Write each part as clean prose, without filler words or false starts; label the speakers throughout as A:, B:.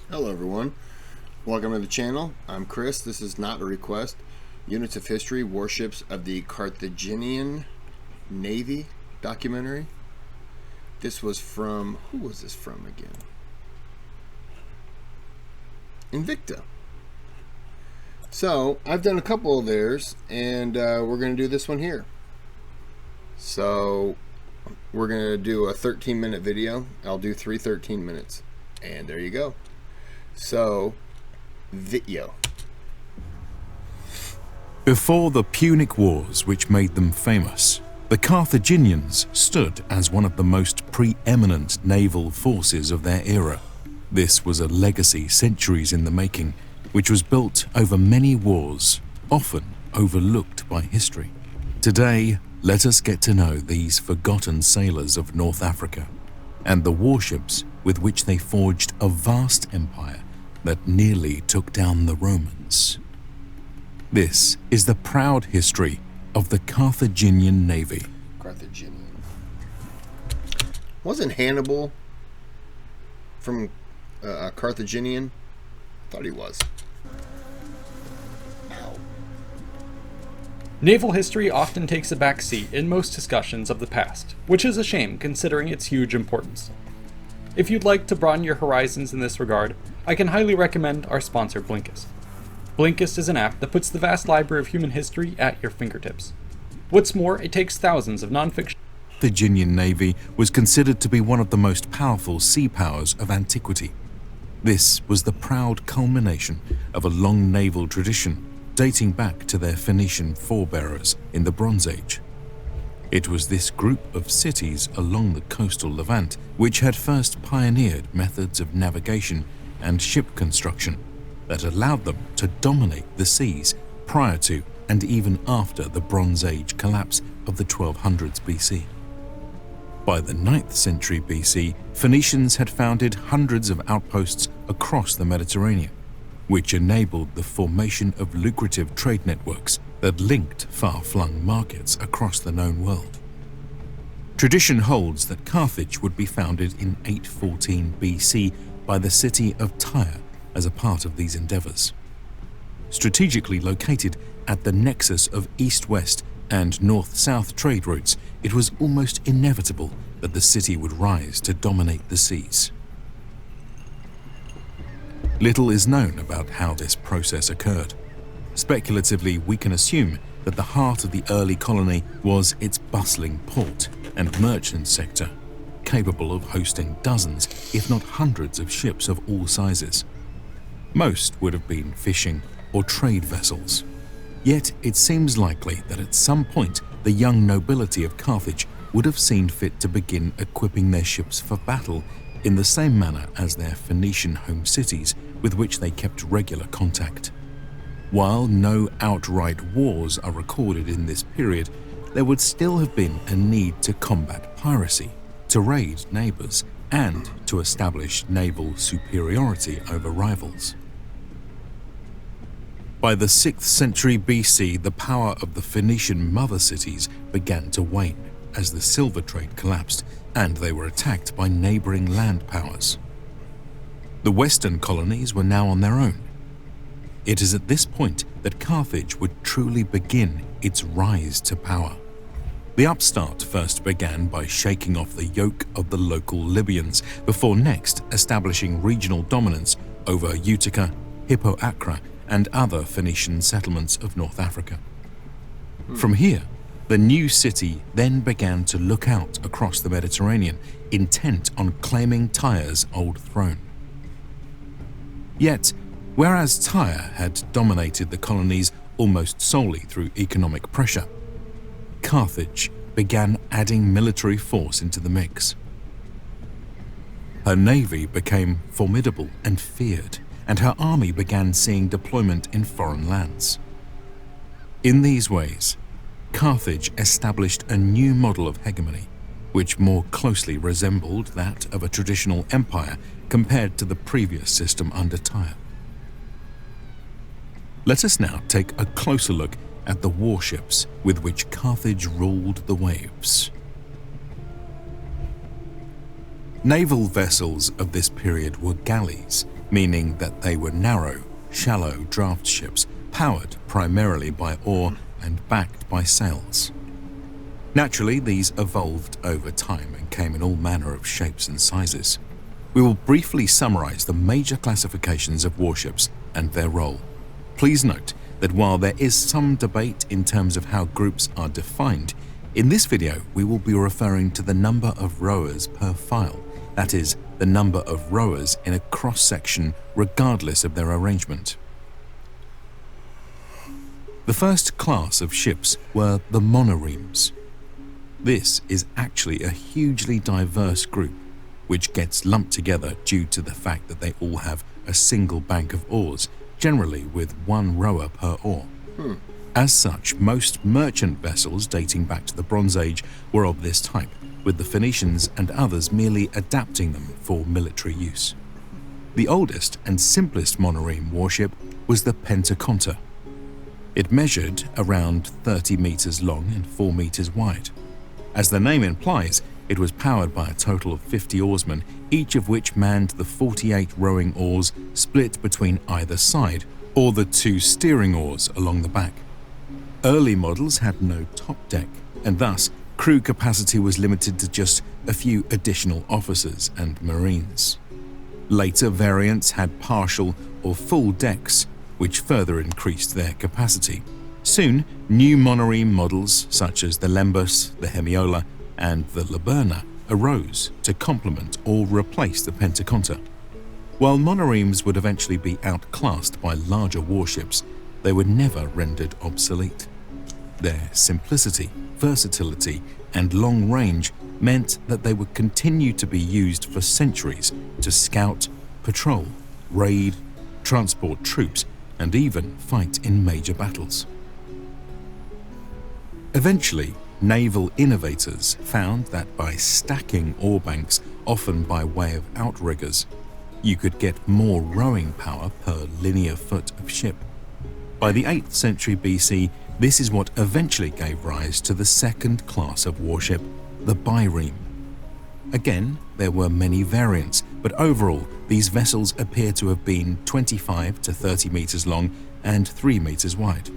A: Hello everyone, welcome to the channel. I'm Kris. This is not a request. Units of History, Warships of the Carthaginian Navy documentary. This was from, who was this from again? Invicta. So, I've done a couple of theirs, and we're going to do this one here. So, we're going to do a 13-minute video. I'll do 3 13 minutes. And there you go. So, video.
B: Before the Punic Wars, which made them famous, the Carthaginians stood as one of the most preeminent naval forces of their era. This was a legacy centuries in the making, which was built over many wars, often overlooked by history. Today, let us get to know these forgotten sailors of North Africa and the warships with which they forged a vast empire that nearly took down the Romans. This is the proud history of the Carthaginian Navy.
A: Carthaginian. Wasn't Hannibal from Carthaginian? I thought he was. Ow.
C: Naval history often takes a back seat in most discussions of the past, which is a shame considering its huge importance. If you'd like to broaden your horizons in this regard, I can highly recommend our sponsor Blinkist. Blinkist is an app that puts the vast library of human history at your fingertips. What's more, it takes thousands of nonfiction.
B: The Carthaginian Navy was considered to be one of the most powerful sea powers of antiquity. This was the proud culmination of a long naval tradition dating back to their Phoenician forebearers in the Bronze Age. It was this group of cities along the coastal Levant which had first pioneered methods of navigation and ship construction that allowed them to dominate the seas prior to and even after the Bronze Age collapse of the 1200s BC. By the 9th century BC, Phoenicians had founded hundreds of outposts across the Mediterranean, which enabled the formation of lucrative trade networks that linked far-flung markets across the known world. Tradition holds that Carthage would be founded in 814 BC by the city of Tyre as a part of these endeavors. Strategically located at the nexus of east-west and north-south trade routes, it was almost inevitable that the city would rise to dominate the seas. Little is known about how this process occurred. Speculatively, we can assume that the heart of the early colony was its bustling port and merchant sector, capable of hosting dozens, if not hundreds, of ships of all sizes. Most would have been fishing or trade vessels. Yet it seems likely that at some point the young nobility of Carthage would have seen fit to begin equipping their ships for battle in the same manner as their Phoenician home cities with which they kept regular contact. While no outright wars are recorded in this period, there would still have been a need to combat piracy, to raid neighbors, and to establish naval superiority over rivals. By the 6th century BC, the power of the Phoenician mother cities began to wane as the silver trade collapsed and they were attacked by neighboring land powers. The western colonies were now on their own. It is at this point that Carthage would truly begin its rise to power. The upstart first began by shaking off the yoke of the local Libyans before next establishing regional dominance over Utica, Hippo Acra, and other Phoenician settlements of North Africa. From here, the new city then began to look out across the Mediterranean, intent on claiming Tyre's old throne. Yet, whereas Tyre had dominated the colonies almost solely through economic pressure, Carthage began adding military force into the mix. Her navy became formidable and feared, and her army began seeing deployment in foreign lands. In these ways, Carthage established a new model of hegemony, which more closely resembled that of a traditional empire compared to the previous system under Tyre. Let us now take a closer look at the warships with which Carthage ruled the waves. Naval vessels of this period were galleys, meaning that they were narrow, shallow draft ships powered primarily by oar and backed by sails. Naturally, these evolved over time and came in all manner of shapes and sizes. We will briefly summarize the major classifications of warships and their role. Please note that while there is some debate in terms of how groups are defined, in this video we will be referring to the number of rowers per file, that is, the number of rowers in a cross-section regardless of their arrangement. The first class of ships were the monoremes. This is actually a hugely diverse group, which gets lumped together due to the fact that they all have a single bank of oars, generally with one rower per oar. As such, most merchant vessels dating back to the Bronze Age were of this type, with the Phoenicians and others merely adapting them for military use. The oldest and simplest monoreme warship was the Pentaconta. It measured around 30 meters long and 4 meters wide. As the name implies, it was powered by a total of 50 oarsmen, each of which manned the 48 rowing oars split between either side, or the 2 steering oars along the back. Early models had no top deck, and thus crew capacity was limited to just a few additional officers and marines. Later variants had partial or full decks, which further increased their capacity. Soon, new monoreme models such as the Lembus, the Hemiola, and the Laberna arose to complement or replace the Pentaconta. While monoremes would eventually be outclassed by larger warships, they were never rendered obsolete. Their simplicity, versatility, and long range meant that they would continue to be used for centuries to scout, patrol, raid, transport troops, and even fight in major battles. Eventually, naval innovators found that by stacking oar banks, often by way of outriggers, you could get more rowing power per linear foot of ship. By the 8th century BC, this is what eventually gave rise to the second class of warship, the bireme. Again, there were many variants, but overall, these vessels appear to have been 25 to 30 meters long and 3 meters wide.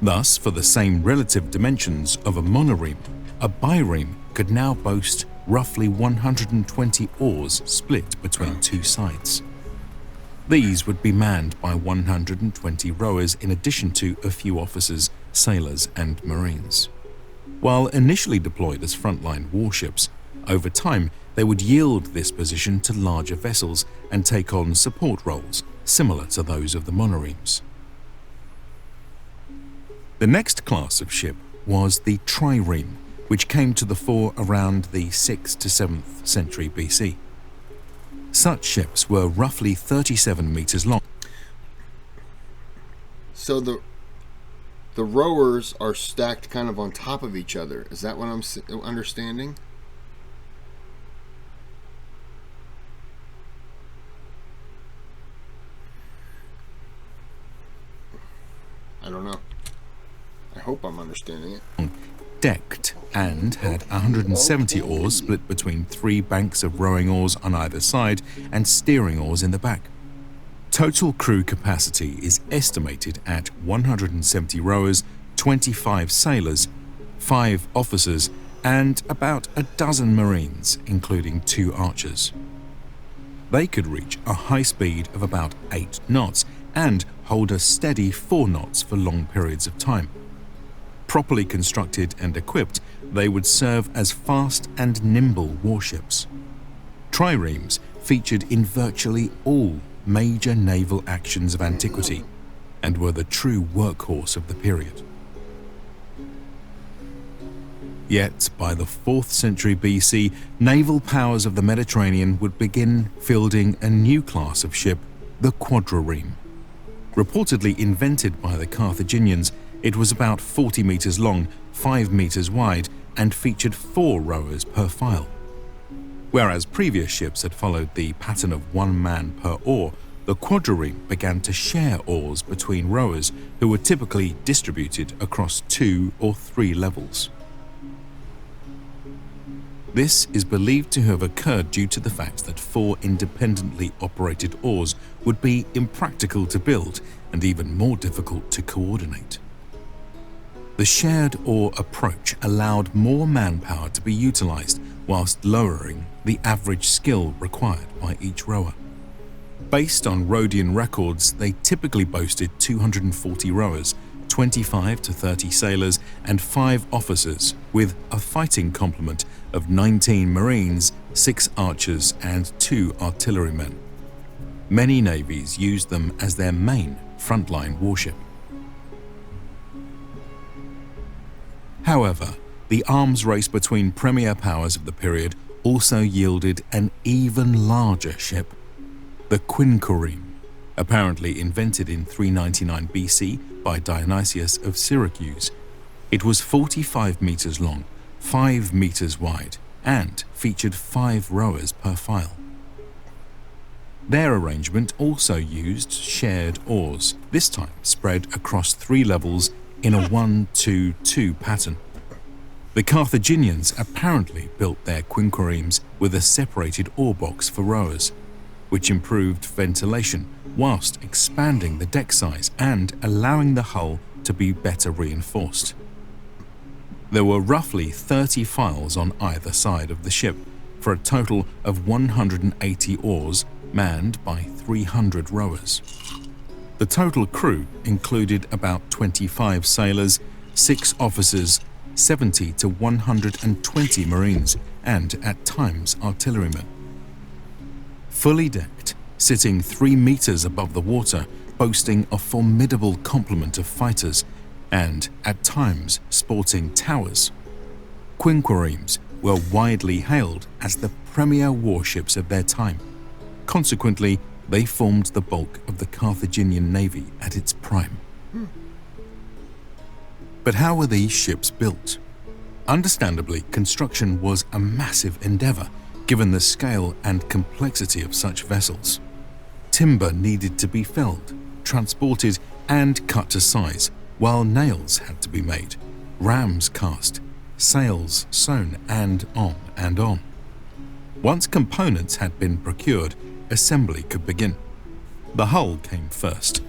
B: Thus, for the same relative dimensions of a monoreme, a bireme could now boast roughly 120 oars split between 2 sides. These would be manned by 120 rowers in addition to a few officers, sailors, and marines. While initially deployed as frontline warships, over time they would yield this position to larger vessels and take on support roles similar to those of the monoremes. The next class of ship was the trireme, which came to the fore around the 6th to 7th century BC. Such ships were roughly 37 meters long.
A: So the rowers are stacked kind of on top of each other. Is that what I'm understanding? I don't know. I hope I'm understanding it.
B: Decked and had 170 oars split between 3 banks of rowing oars on either side and steering oars in the back. Total crew capacity is estimated at 170 rowers, 25 sailors, 5 officers, and about a dozen marines, including 2 archers. They could reach a high speed of about 8 knots and hold a steady 4 knots for long periods of time. Properly constructed and equipped, they would serve as fast and nimble warships. Triremes featured in virtually all major naval actions of antiquity and were the true workhorse of the period. Yet, by the 4th century BC, naval powers of the Mediterranean would begin fielding a new class of ship, the quadrireme. Reportedly invented by the Carthaginians, it was about 40 meters long, 5 meters wide, and featured 4 rowers per file. Whereas previous ships had followed the pattern of 1 man per oar, the quadrireme began to share oars between rowers who were typically distributed across 2 or 3 levels. This is believed to have occurred due to the fact that 4 independently operated oars would be impractical to build and even more difficult to coordinate. The shared oar approach allowed more manpower to be utilized whilst lowering the average skill required by each rower. Based on Rhodian records, they typically boasted 240 rowers, 25 to 30 sailors, and 5 officers, with a fighting complement of 19 marines, 6 archers, and 2 artillerymen. Many navies used them as their main frontline warship. However, the arms race between premier powers of the period also yielded an even larger ship, the quinquereme, apparently invented in 399 BC by Dionysius of Syracuse. It was 45 meters long, 5 meters wide, and featured 5 rowers per file. Their arrangement also used shared oars, this time spread across 3 levels in a 1-2-2 pattern. The Carthaginians apparently built their quinqueremes with a separated oar box for rowers, which improved ventilation whilst expanding the deck size and allowing the hull to be better reinforced. There were roughly 30 files on either side of the ship, for a total of 180 oars manned by 300 rowers. The total crew included about 25 sailors, 6 officers, 70 to 120 marines, and at times artillerymen. Fully decked, sitting 3 meters above the water, boasting a formidable complement of fighters, and at times sporting towers, quinqueremes were widely hailed as the premier warships of their time. Consequently, they formed the bulk of the Carthaginian navy at its prime. But how were these ships built? Understandably, construction was a massive endeavor, given the scale and complexity of such vessels. Timber needed to be felled, transported, and cut to size, while nails had to be made, rams cast, sails sewn, and on and on. Once components had been procured, assembly could begin. The hull came first.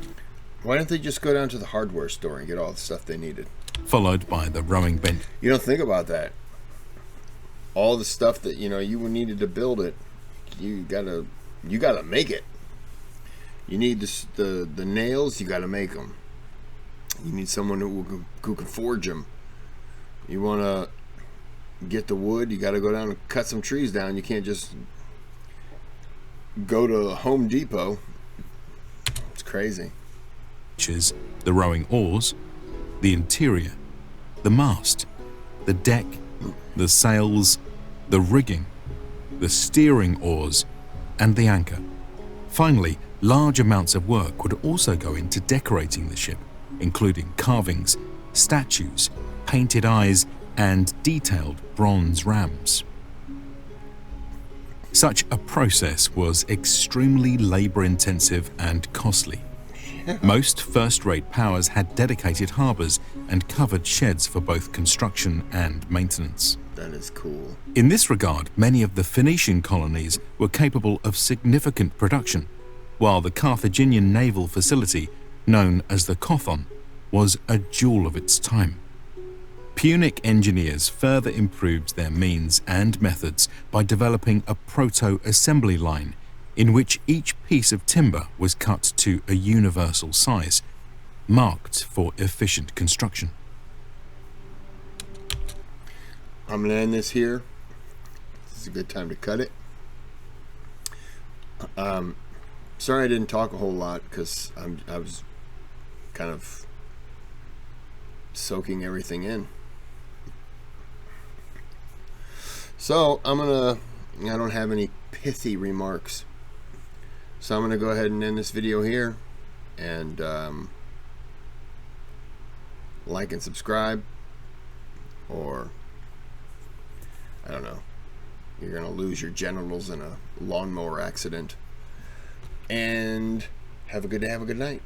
A: Why didn't they just go down to the hardware store and get all the stuff they needed?
B: Followed by the rowing bench.
A: You don't think about that. All the stuff that you needed to build it, you gotta make it. You need the nails, you gotta make them. You need someone who can forge them. You want to get the wood, you got to go down and cut some trees down. You can't just go to Home Depot. It's crazy.
B: Which is the rowing oars, the interior, the mast, the deck, the sails, the rigging, the steering oars, and the anchor. Finally, large amounts of work would also go into decorating the ship, including carvings, statues, painted eyes, and detailed bronze rams. Such a process was extremely labor-intensive and costly. Most first-rate powers had dedicated harbors and covered sheds for both construction and maintenance.
A: That is cool.
B: In this regard, many of the Phoenician colonies were capable of significant production, while the Carthaginian naval facility, known as the Kothon, was a jewel of its time. Punic engineers further improved their means and methods by developing a proto-assembly line in which each piece of timber was cut to a universal size, marked for efficient construction.
A: I'm going to end this here. This is a good time to cut it. Sorry I didn't talk a whole lot because I was kind of soaking everything in. So I don't have any pithy remarks. So I'm going to go ahead and end this video here, and like and subscribe, or I don't know, you're going to lose your genitals in a lawnmower accident. And have a good day, have a good night.